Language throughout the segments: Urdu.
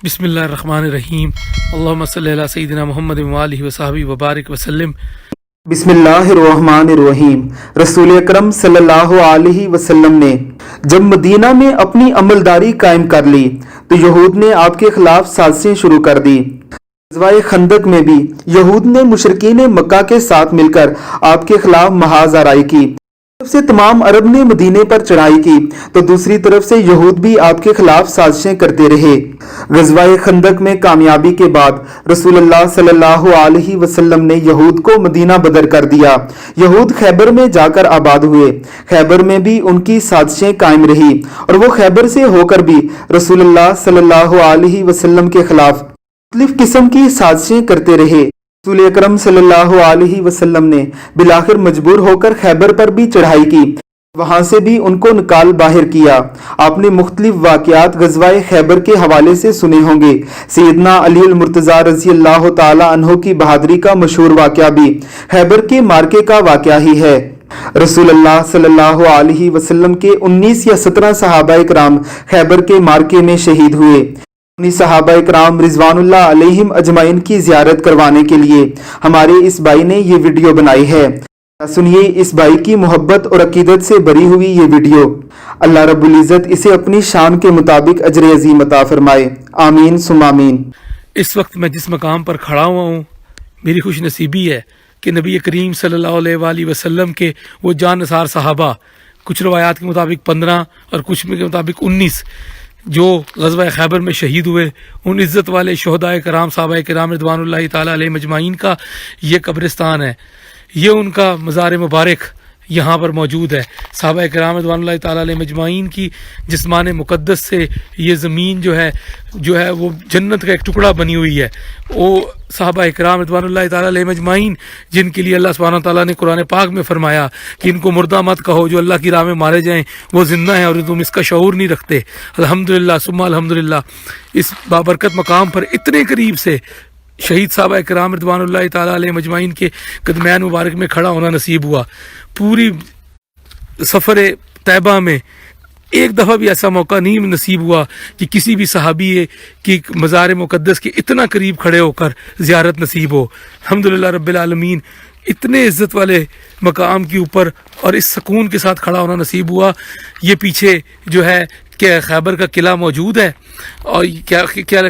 بسم اللہ الرحمن الرحیم اللہم صلی علی سیدنا محمد وآلہ وصحبہ وبارک وسلم۔ بسم اللہ الرحمن الرحیم۔ رسول اکرم صلی اللہ علیہ وسلم نے جب مدینہ میں اپنی عملداری قائم کر لی تو یہود نے آپ کے خلاف سازشیں شروع کر دی۔ غزوہ خندق میں بھی یہود نے مشرکین مکہ کے ساتھ مل کر آپ کے خلاف محاذ آرائی کی۔ طرف سے تمام عرب نے مدینے پر چڑھائی کی تو دوسری طرف سے یہود بھی آپ کے خلاف سازشیں کرتے رہے۔ غزوہ خندق میں کامیابی کے بعد رسول اللہ صلی اللہ علیہ وسلم نے یہود کو مدینہ بدر کر دیا۔ یہود خیبر میں جا کر آباد ہوئے۔ خیبر میں بھی ان کی سازشیں قائم رہی اور وہ خیبر سے ہو کر بھی رسول اللہ صلی اللہ علیہ وسلم کے خلاف مختلف قسم کی سازشیں کرتے رہے۔ رسول اکرم صلی اللہ علیہ وسلم نے بالآخر مجبور ہو کر خیبر پر بھی چڑھائی کی، وہاں سے بھی ان کو نکال باہر کیا۔ آپ نے مختلف واقعات غزوہ خیبر کے حوالے سے سنے ہوں گے۔ سیدنا علی المرتضیٰ رضی اللہ تعالی عنہ کی بہادری کا مشہور واقعہ بھی خیبر کے مارکے کا واقعہ ہی ہے۔ رسول اللہ صلی اللہ علیہ وسلم کے 19 یا 17 صحابہ کرام خیبر کے مارکے میں شہید ہوئے۔ صحابہ کرام رضوان اللہ علیہم اجمعین کی زیارت کروانے کے لیے ہمارے اس بھائی نے یہ ویڈیو بنائی ہے۔ سنیے اس بھائی کی محبت اور عقیدت سے بری ہوئی یہ ویڈیو۔ اللہ رب العزت اسے اپنی شان کے مطابق اجر عظیم عطا فرمائے، آمین ثم آمین۔ اس وقت میں جس مقام پر کھڑا ہوا ہوں، میری خوش نصیبی ہے کہ نبی کریم صلی اللہ علیہ وآلہ وسلم کے وہ جان نثار صحابہ، کچھ روایات کے مطابق 15 اور کچھ کے مطابق 19 جو غزوہ خیبر میں شہید ہوئے، ان عزت والے شہداء کرام صحابہ کرام رضوان اللہ تعالیٰ علیہ مجمعین کا یہ قبرستان ہے، یہ ان کا مزار مبارک یہاں پر موجود ہے۔ صحابہ کرام رضوان اللہ تعالیٰ علیہ مجمعین کی جسمان مقدس سے یہ زمین جو ہے وہ جنت کا ایک ٹکڑا بنی ہوئی ہے۔ وہ صحابہ کرام رضوان اللہ تعالیٰ علیہ مجمعین جن کے لیے اللہ سبحانہ تعالیٰ نے قرآن پاک میں فرمایا کہ ان کو مردہ مت کہو، جو اللہ کی راہ میں مارے جائیں وہ زندہ ہیں اور تم اس کا شعور نہیں رکھتے۔ الحمدللہ ثم الحمدللہ، اس بابرکت مقام پر اتنے قریب سے شہید صحابہ کرام رضوان اللہ تعالیٰ علیہ مجمعین کے قدمین مبارک میں کھڑا ہونا نصیب ہوا۔ پوری سفر طیبہ میں ایک دفعہ بھی ایسا موقع نہیں نصیب ہوا کہ کسی بھی صحابی کی مزار مقدس کے اتنا قریب کھڑے ہو کر زیارت نصیب ہو۔ الحمدللہ رب العالمین، اتنے عزت والے مقام کے اوپر اور اس سکون کے ساتھ کھڑا ہونا نصیب ہوا۔ یہ پیچھے جو ہے کہ خیبر کا قلعہ موجود ہے اور کیا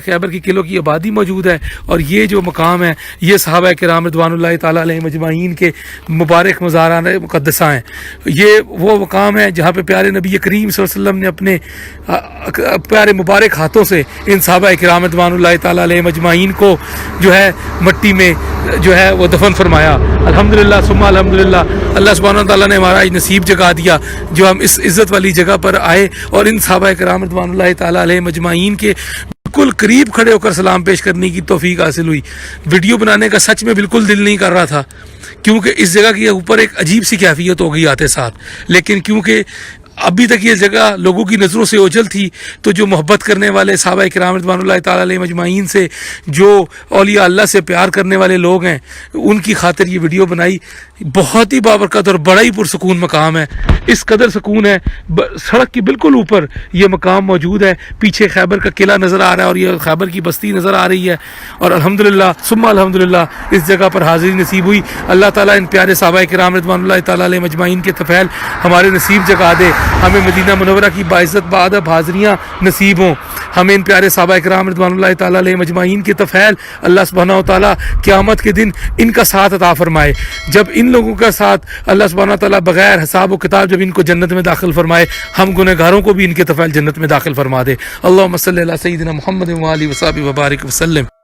خیبر کے قلعوں کی آبادی موجود ہے، اور یہ جو مقام ہے یہ صحابہ کرام رضوان اللہ تعالیٰ علیہ مجمعین کے مبارک مزاران مقدسہ ہیں۔ یہ وہ مقام ہے جہاں پہ پیارے نبی کریم صلی اللہ علیہ وسلم نے اپنے پیارے مبارک ہاتھوں سے ان صحابہ کرام رضوان اللہ تعالیٰ علیہ مجمعین کو جو ہے مٹی میں جو ہے وہ دفن فرمایا۔ الحمدللہ ثم الحمدللہ، اللہ سبحانہ تعالیٰ نے ہمارا نصیب جگا دیا جو ہم اس عزت والی جگہ پر آئے اور ان صحابہ کرام رضوان اللہ تعالیٰ علیہ مجمعین کے بالکل قریب کھڑے ہو کر سلام پیش کرنے کی توفیق حاصل ہوئی۔ ویڈیو بنانے کا سچ میں بالکل دل نہیں کر رہا تھا کیونکہ اس جگہ کے اوپر ایک عجیب سی کیفیت ہو گئی آتے ساتھ، لیکن کیونکہ ابھی تک یہ جگہ لوگوں کی نظروں سے اوجھل تھی تو جو محبت کرنے والے صحابہ کرام رضوان اللہ تعالیٰ علیہ مجمعین سے، جو اولیاء اللہ سے پیار کرنے والے لوگ ہیں، ان کی خاطر یہ ویڈیو بنائی۔ بہت ہی بابرکت اور بڑا ہی پرسکون مقام ہے۔ اس قدر سکون ہے، سڑک کے بالکل اوپر یہ مقام موجود ہے۔ پیچھے خیبر کا قلعہ نظر آ رہا ہے اور یہ خیبر کی بستی نظر آ رہی ہے، اور الحمدللہ ثم الحمدللہ اس جگہ پر حاضری نصیب ہوئی۔ اللہ تعالیٰ ان پیارے صحابہ کرام رضوان اللہ تعالیٰ علیہ مجمعین کے طفیل ہمارے نصیب جگا دے، ہمیں مدینہ منورہ کی باعزت بادب حاضریاں نصیب ہوں، ہمیں ان پیارے صحابہ کرام رضوان اللہ تعالیٰ علیہ مجمعین کے طفیل اللہ سبحانہ وتعالیٰ قیامت کے دن ان کا ساتھ عطا فرمائے۔ جب ان لوگوں کا ساتھ اللہ سبحانہ وتعالیٰ بغیر حساب و کتاب جب ان کو جنت میں داخل فرمائے، ہم گنہگاروں کو بھی ان کے طفیل جنت میں داخل فرما دے۔ اللہم صلی علی سیدنا محمد وآلہ وصحبہ وبارک وسلم۔